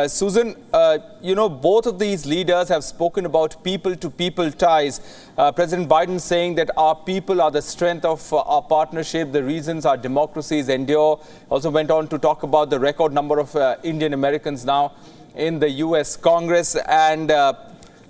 Susan, both of these leaders have spoken about people-to-people ties. President Biden saying that our people are the strength of our partnership, the reasons our democracies endure. Also went on to talk about the record number of Indian Americans now in the U.S. Congress. And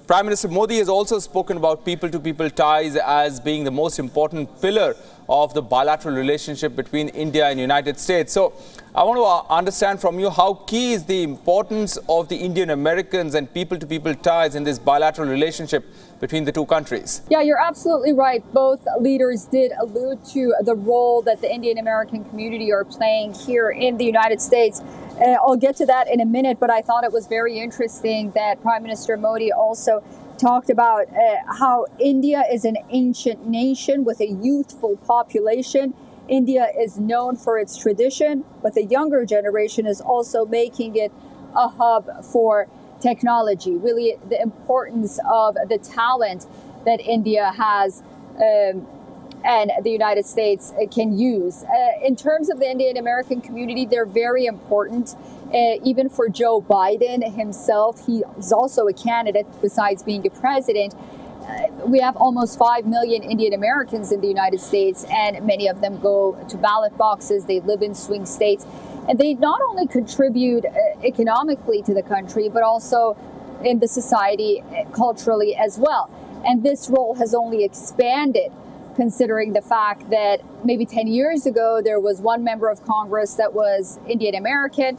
Prime Minister Modi has also spoken about people-to-people ties as being the most important pillar of the bilateral relationship between India and the United States. So I want to understand from you how key is the importance of the Indian Americans and people-to-people ties in this bilateral relationship between the two countries. Yeah, you're absolutely right. Both leaders did allude to the role that the Indian American community are playing here in the United States. I'll get to that in a minute, but I thought it was very interesting that Prime Minister Modi also talked about how India is an ancient nation with a youthful population. India is known for its tradition, but the younger generation is also making it a hub for technology, really the importance of the talent that India has and the United States can use. In terms of the Indian American community, they're very important. Even for Joe Biden himself, he's also a candidate besides being a president. We have almost 5 million Indian Americans in the United States, and many of them go to ballot boxes. They live in swing states, and they not only contribute economically to the country, but also in the society culturally as well. And this role has only expanded, considering the fact that maybe 10 years ago, there was one member of Congress that was Indian American.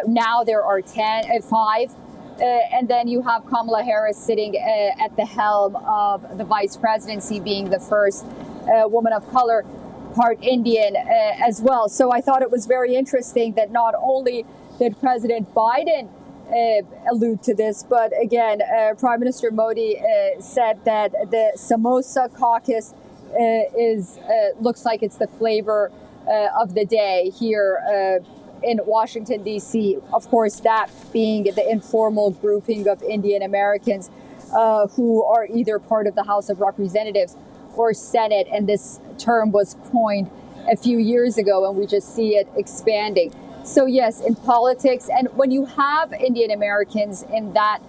Now there are 5. And then you have Kamala Harris sitting at the helm of the vice presidency, being the first woman of color, part Indian as well. So I thought it was very interesting that not only did President Biden allude to this, but again, Prime Minister Modi said that the Samosa caucus looks like it's the flavor of the day here in Washington, D.C. Of course, that being the informal grouping of Indian Americans who are either part of the House of Representatives or Senate. And this term was coined a few years ago, and we just see it expanding. So yes, in politics, and when you have Indian Americans in that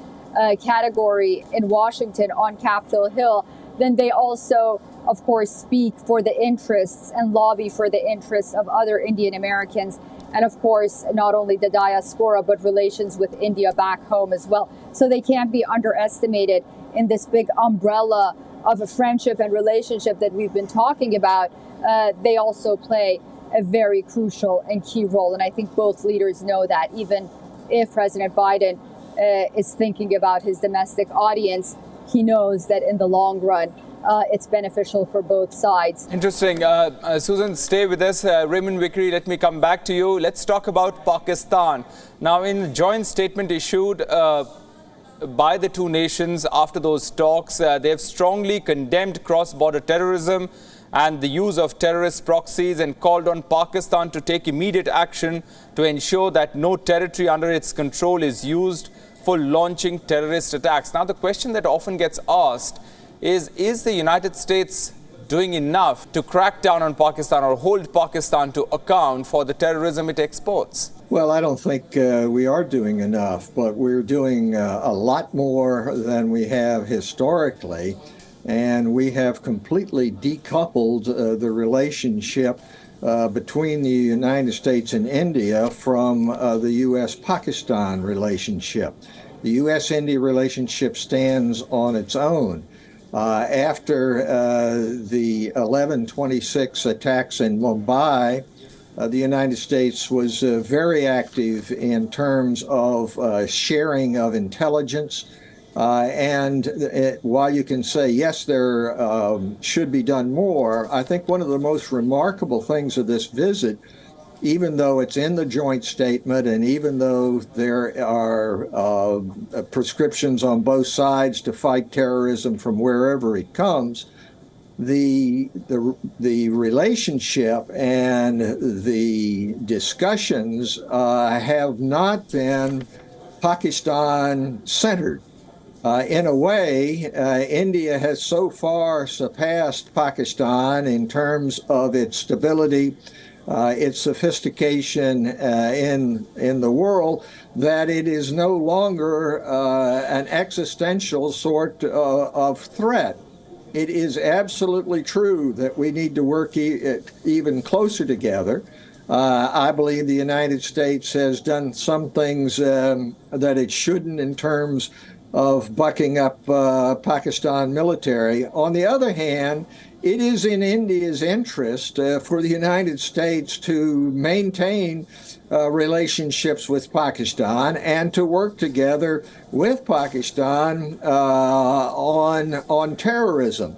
category in Washington on Capitol Hill, then they also, of course, speak for the interests and lobby for the interests of other Indian Americans. And of course, not only the diaspora, but relations with India back home as well. So they can't be underestimated in this big umbrella of a friendship and relationship that we've been talking about. They also play a very crucial and key role. And I think both leaders know that, even if President Biden is thinking about his domestic audience, he knows that in the long run, it's beneficial for both sides. Interesting. Susan, stay with us. Raymond Vickery, let me come back to you. Let's talk about Pakistan. Now, in the joint statement issued by the two nations after those talks, they have strongly condemned cross-border terrorism and the use of terrorist proxies and called on Pakistan to take immediate action to ensure that no territory under its control is used for launching terrorist attacks. Now, the question that often gets asked is the United States doing enough to crack down on Pakistan or hold Pakistan to account for the terrorism it exports? Well, I don't think we are doing enough, but we're doing a lot more than we have historically. And we have completely decoupled the relationship between the United States and India from the U.S.-Pakistan relationship. The U.S.-India relationship stands on its own. After the 11/26 attacks in Mumbai, the United States was very active in terms of sharing of intelligence. While you can say, yes, there should be done more, I think one of the most remarkable things of this visit, even though it's in the joint statement and even though there are prescriptions on both sides to fight terrorism from wherever it comes, the relationship and the discussions have not been Pakistan-centered. In a way, India has so far surpassed Pakistan in terms of its stability, its sophistication in the world, that it is no longer an existential sort of threat. It is absolutely true that we need to work even closer together. I believe the United States has done some things that it shouldn't in terms of bucking up Pakistan military. On the other hand, it is in India's interest for the United States to maintain relationships with Pakistan and to work together with Pakistan on terrorism.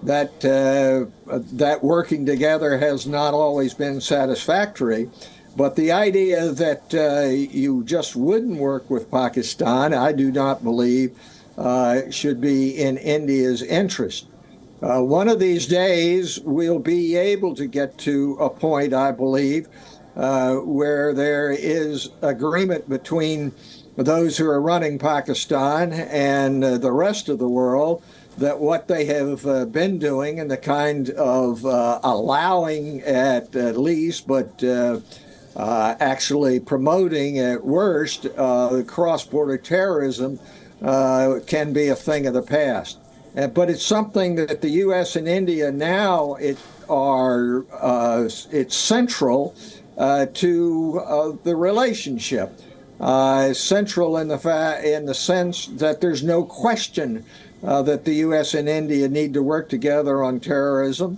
That working together has not always been satisfactory. But the idea that you just wouldn't work with Pakistan, I do not believe should be in India's interest. One of these days, we'll be able to get to a point, I believe, where there is agreement between those who are running Pakistan and the rest of the world that what they have been doing and the kind of allowing at least, but actually promoting at worst cross-border terrorism can be a thing of the past. But it's something that the U.S. and India now it's central to the relationship. Central in the sense that there's no question that the U.S. and India need to work together on terrorism.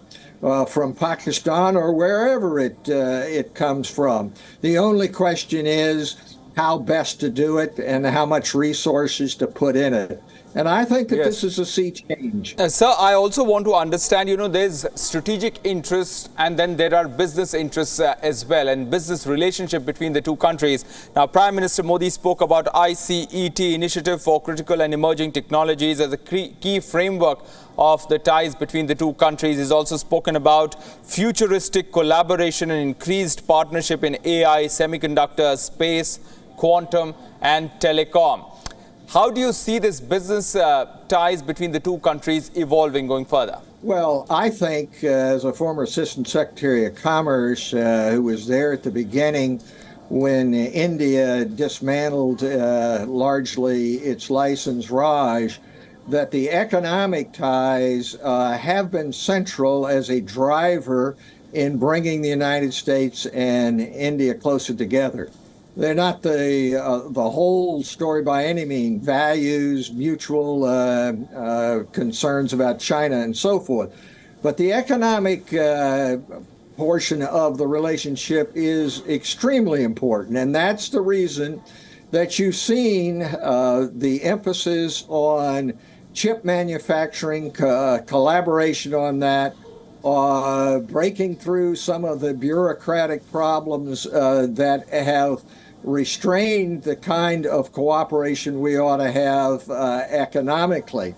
From Pakistan or wherever it comes from. The only question is how best to do it and how much resources to put in it. And I think that this is a sea change. Sir, I also want to understand, there's strategic interests and then there are business interests as well, and business relationship between the two countries. Now, Prime Minister Modi spoke about ICET, Initiative for Critical and Emerging Technologies, as a key framework of the ties between the two countries. He's also spoken about futuristic collaboration and increased partnership in AI, semiconductors, space, quantum and telecom. How do you see this business ties between the two countries evolving going further? Well, I think as a former Assistant Secretary of Commerce who was there at the beginning when India dismantled largely its license Raj, that the economic ties have been central as a driver in bringing the United States and India closer together. They're not the whole story by any means. Values, mutual concerns about China and so forth. But the economic portion of the relationship is extremely important. And that's the reason that you've seen the emphasis on chip manufacturing, collaboration on that, breaking through some of the bureaucratic problems that have restrained the kind of cooperation we ought to have economically.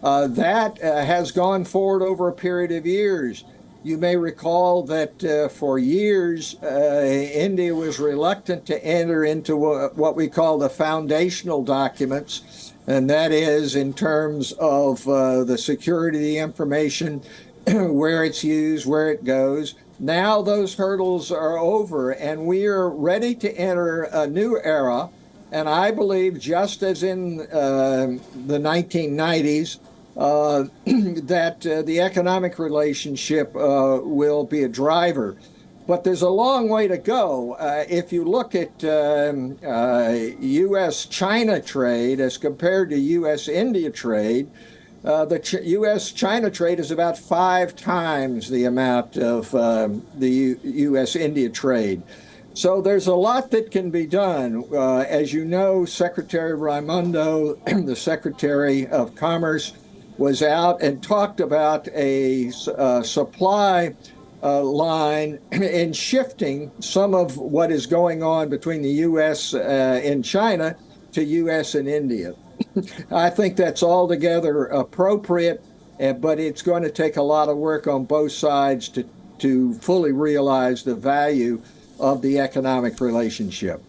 That has gone forward over a period of years. You may recall that for years, India was reluctant to enter into what we call the foundational documents, and that is in terms of the security of the information, where it's used, where it goes. Now those hurdles are over, and we are ready to enter a new era. And I believe, just as in the 1990s, that the economic relationship will be a driver. But there's a long way to go. If you look at U.S.-China trade as compared to U.S.-India trade, the U.S.-China trade is about 5 times the amount of the U.S.-India trade. So there's a lot that can be done. As you know, Secretary Raimondo, the Secretary of Commerce, was out and talked about a supply line in shifting some of what is going on between the U.S. and China to U.S. and India. I think that's altogether appropriate, but it's going to take a lot of work on both sides to fully realize the value of the economic relationship.